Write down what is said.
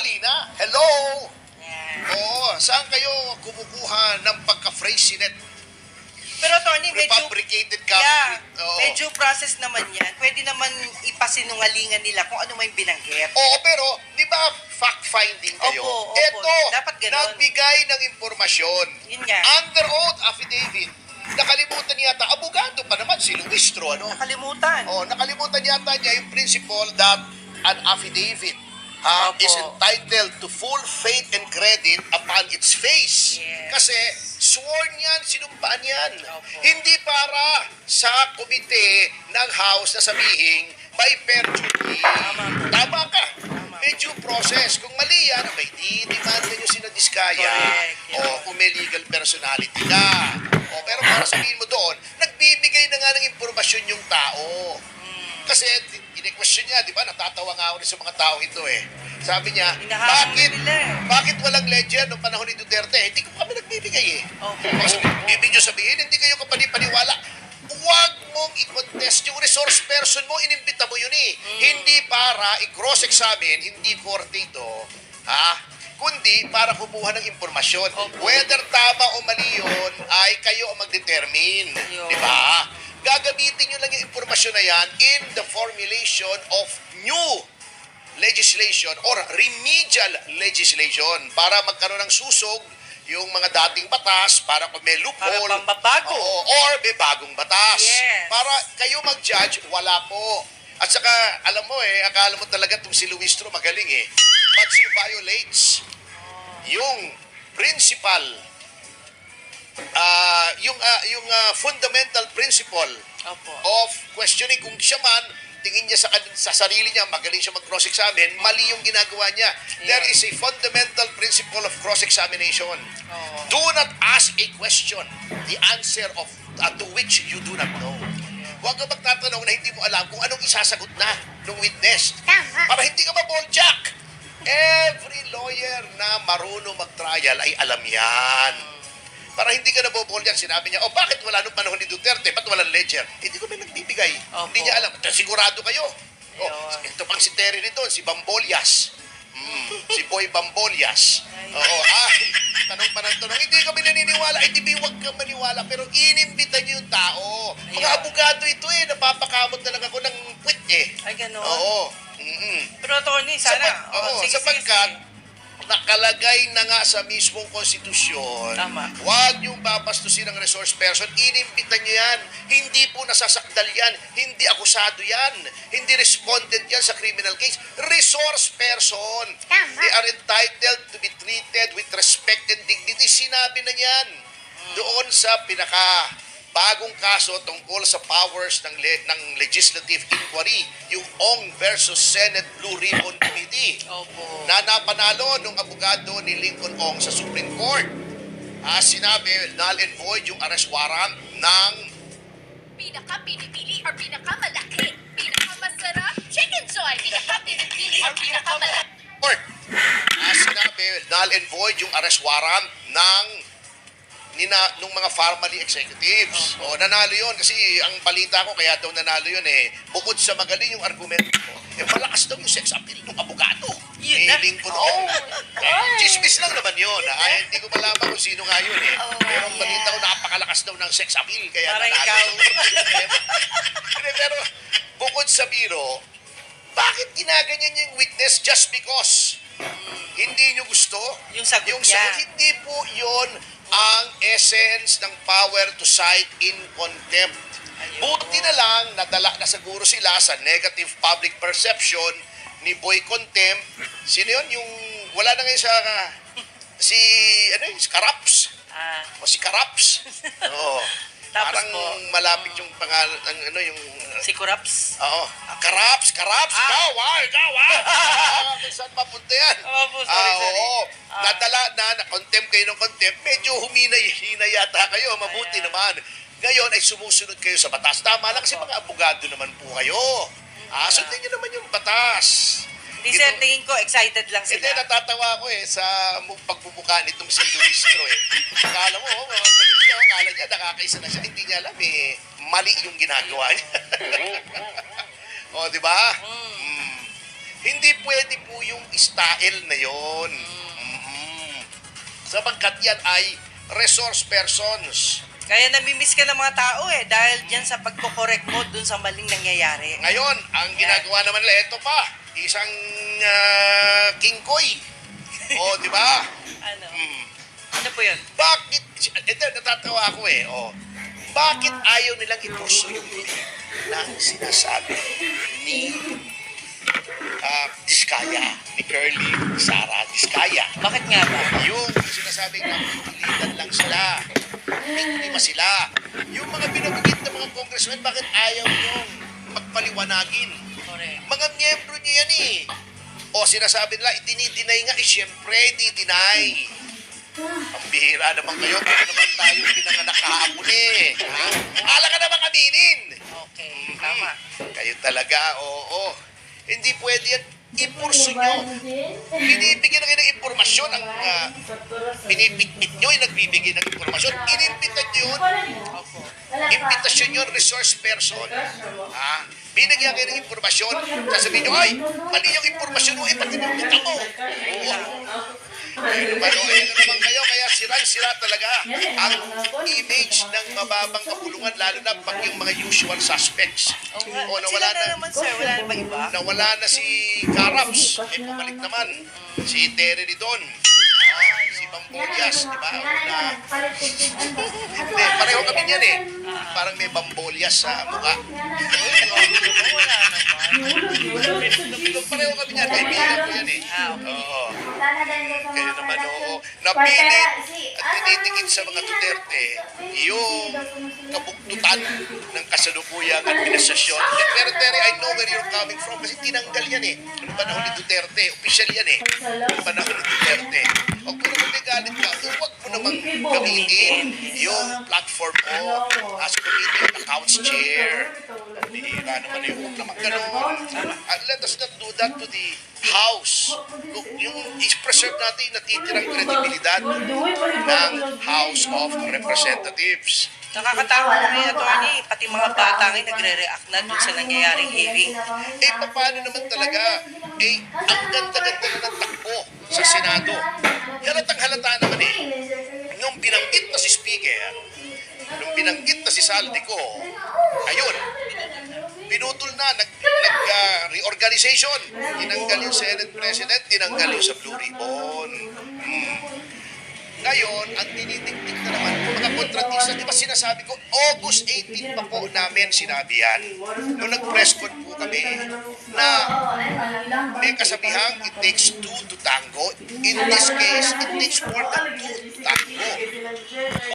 mali na. Hello? Yeah. Oo, saan kayo kumukuha ng pagka-phrasenet? Pero Tony, Prefabricated concrete. Oo. medyo process naman yan. Pwede naman ipasinungalingan nila kung ano may binanggit. Oo, pero di ba fact-finding kayo? Opo. Ito, Dapat ganon. nagbigay ng impormasyon. Yun nga. Under oath affidavit. Nakalimutan yata, abogado pa naman si Luistro, ano? Nakalimutan. Oh, nakalimutan yata niya yung principle that an affidavit Opo. is entitled to full faith and credit upon its face. Yes. Kasi sworn yan, sinumpaan yan. Opo. Hindi para sa komite ng House na sabihin may perjury. Tama po. Tama ka. Tama. May due process. Kung mali yan, may di-demand nyo sinadiskaya. Correct. O kung may legal personality ka. O pero para sabihin mo doon, nagbibigay na nga ng impormasyon yung tao. Kasi ini-question niya, di ba? Natatawa nga ako rin sa mga tao ito eh. Sabi niya, Hinahamon nila eh. bakit walang ledger noong panahon ni Duterte? Hindi ko kami nagbibigay eh. Opo. Kasi ibig nyo sabihin, hindi kayo kapani-paniwala. Huwag mong i-contest yung resource person mo, inimbita mo yun eh. Hindi para i-cross-examine, hindi korte ito, ha? Kundi para kumuha ng impormasyon. Opo. Whether tama o mali yun, ay kayo ang mag-determine. Yun. Di ba? Gagamitin nyo lang yung impormasyon na yan in the formulation of new legislation or remedial legislation para magkaroon ng susog yung mga dating batas para kung may loophole. Para pambabago. Oo, or may bagong batas. Yes. Para kayo mag-judge, wala po. At saka, alam mo eh, akala mo talaga itong si Luistro magaling eh. But she violates yung principal, yung fundamental principle Opo. of questioning kung siya man, tingin niya sa sarili niya, magaling siya mag-cross-examine, mali yung ginagawa niya. There is a fundamental principle of cross-examination. Oo. Do not ask a question, the answer of to which you do not know. Huwag ka magtatanong na hindi mo alam kung anong isasagot na ng witness. Tama. Para hindi ka maboljak. Every lawyer na marunong mag-trial ay alam yan. Para hindi ka naboboljak, sinabi niya, oh bakit wala nung panahon ni Duterte? Ba't walang ledger? Hindi ko may nagbibigay. Opo. Hindi niya alam. Sigurado kayo. Oh, Ayun. ito pang si Terry rin doon, si Bambolias. Si Boy Bambolias. Ayun. Oo, tanong pa ng tanong. Hindi kami naniniwala. Hindi huwag ka maniwala. Pero inimbitan niyo yung tao. Mga Ayun. abogado ito eh. Napapakamot na lang ako ng quit eh. Ay, gano'n. Oo. Pero Tony, sana. Sapagkat nakalagay na nga sa mismong konstitusyon, Tama. huwag niyong babastusin ng resource person, inimbitan niyo yan. Hindi po nasasakdal yan, hindi akusado yan, hindi respondent yan sa criminal case. Resource person. Tama. They are entitled to be treated with respect and dignity. Sinabi na yan doon sa bagong kaso tungkol sa powers ng legislative inquiry, yung Ong versus Senate Blue Ribbon Committee Opo. na napanalo ng abogado ni Lincoln Ong sa Supreme Court. Sinabi, null and void yung arrest warrant ng Pinaka-pinipili or pinakamalaki? Pinakamasarap? Chicken Joy! Pinaka-pinipili or pinakamalaki? court. Sinabi, null and void yung arrest warrant nung mga family executives. O, nanalo yun kasi ang balita ko kaya daw nanalo yun eh. Bukod sa magaling yung argumento ko, malakas daw yung sex appeal ng abogado. Yun Ni na. Lincoln Ong. Chismis lang naman yun. Hindi ko malaman kung sino nga yun eh. Pero ang balita ko napakalakas daw ng sex appeal kaya Parang nanalo. ikaw. Pero bukod sa biro, bakit ginaganyan yung witness just because hindi nyo gusto? Yung sagot niya. Hindi po yun ang essence ng power to cite in contempt. Ayun. Buti na lang, nadala na siguro sila sa negative public perception ni Boy Contempt. Sino yun? Yung wala na ngayon si Karaps. O si Karaps. Oo. Tapos Parang po, malapit yung pangalan, yung si Kuraps. Oo. Karaps! Ikaw kung saan mapunta yan? Opo, sorry. Oo. Nadala na-contempt kayo ng contempt, medyo hina yata kayo, mabuti Ayan. naman. Ngayon ay sumusunod kayo sa batas. Tama lang kasi Opo. mga abogado naman po kayo. Sundin nyo naman yung batas. Di sir, tingin ko excited lang Hindi, sila. natatawa ko sa pagbubuka nitong si Luistro eh. Akala mo, magaling siya. Akala niya, nakakaisa na siya. Hindi niya alam eh. Mali yung ginagawa niya. O, di ba? Hindi pwede po yung style na yon. Sapagkat yan ay resource persons. Kaya namimiss ka ng mga tao dahil dyan sa pagkokorek mo dun sa maling nangyayari. Ngayon, ang ginagawa naman nila, ito pa, isang kingkoy. O, di ba? Ano? Hmm. Ano po yun? Bakit, ito, natatawa ako bakit ayaw nilang ipuso yung bibig ng sinasabi ni Diskaya, ni Curly, Sara Diskaya? Bakit nga ba? Yung sinasabing napipilitan lang sila, biktima sila. Yung mga binabigit ng mga congressmen, bakit ayaw niyong magpaliwanagin? Correct. Mga miyembro niyo yan O sinasabi nila, itini-deny nga, syempre, di-deny. Ang bihira naman kayo, kung naman tayo pinanganak kahapon Ala ka naman aminin. Okay, tama. Kayo talaga, oo. Hindi pwede yan. Ipurso nyo. Binibigyan kayo ng impormasyon. Binibigyan nyo yung nagbibigay ng impormasyon. Inimbitan nyo yun. Imbitasyon yun, resource person. Binigyan kayo ng impormasyon. Sasabihin nyo, ay, mali yung impormasyon mo, pati nabita mo. Ayun naman kayo, kaya sirang-sira talaga ang image ng mababang kapulungan, lalo na pag yung mga usual suspects. O nawala Sila na naman, sir. Wala na ba iba? Nawala na si Caraps, bumalik naman. Si Terry Ridon, si Bambolias, di ba? Hindi, pareho kami niyan Parang may Bambolias sa mukha. Wala naman. Pareho kami niyan, kaibigan ko yan Okay. Oo. Kayo naman, napilit at tinitingin sa mga Duterte yung kabuktutan ng kasalukuyang administrasyon. Pero Terry, I know where you're coming from kasi tinanggal yan Noong panahon ni Duterte, official yan Noong panahon ni Duterte. O kung naman may galit ka, huwag mo namang gamitin yung platform mo as Committee on Accounts Chair. Bihira naman huwag naman ganun. Let us not do that to the House. Yung is-preserve natin yung natitirang kredibilidad ng House of Representatives. Nakakatawa na rin, attorney. Pati mga bata ngayon nagre-react na dun sa nangyayaring hearing. Paano naman talaga? Ang ganda-ganda na ng takbo sa Senado. Halatang halata naman Nung binanggit na si Speaker, nung binanggit na si Saldico, ayun, pinutol na, nag-reorganization. Tinanggal yung Senate President, tinanggal yung sa Blue Ribbon. Ngayon, ang tinitiktik na naman, mga kontratista, di ba sinasabi ko, August 18 pa po namin sinabi yan. Nung nag-press con po kami, na may kasabihang, it takes two to tango. In this case, it takes more than two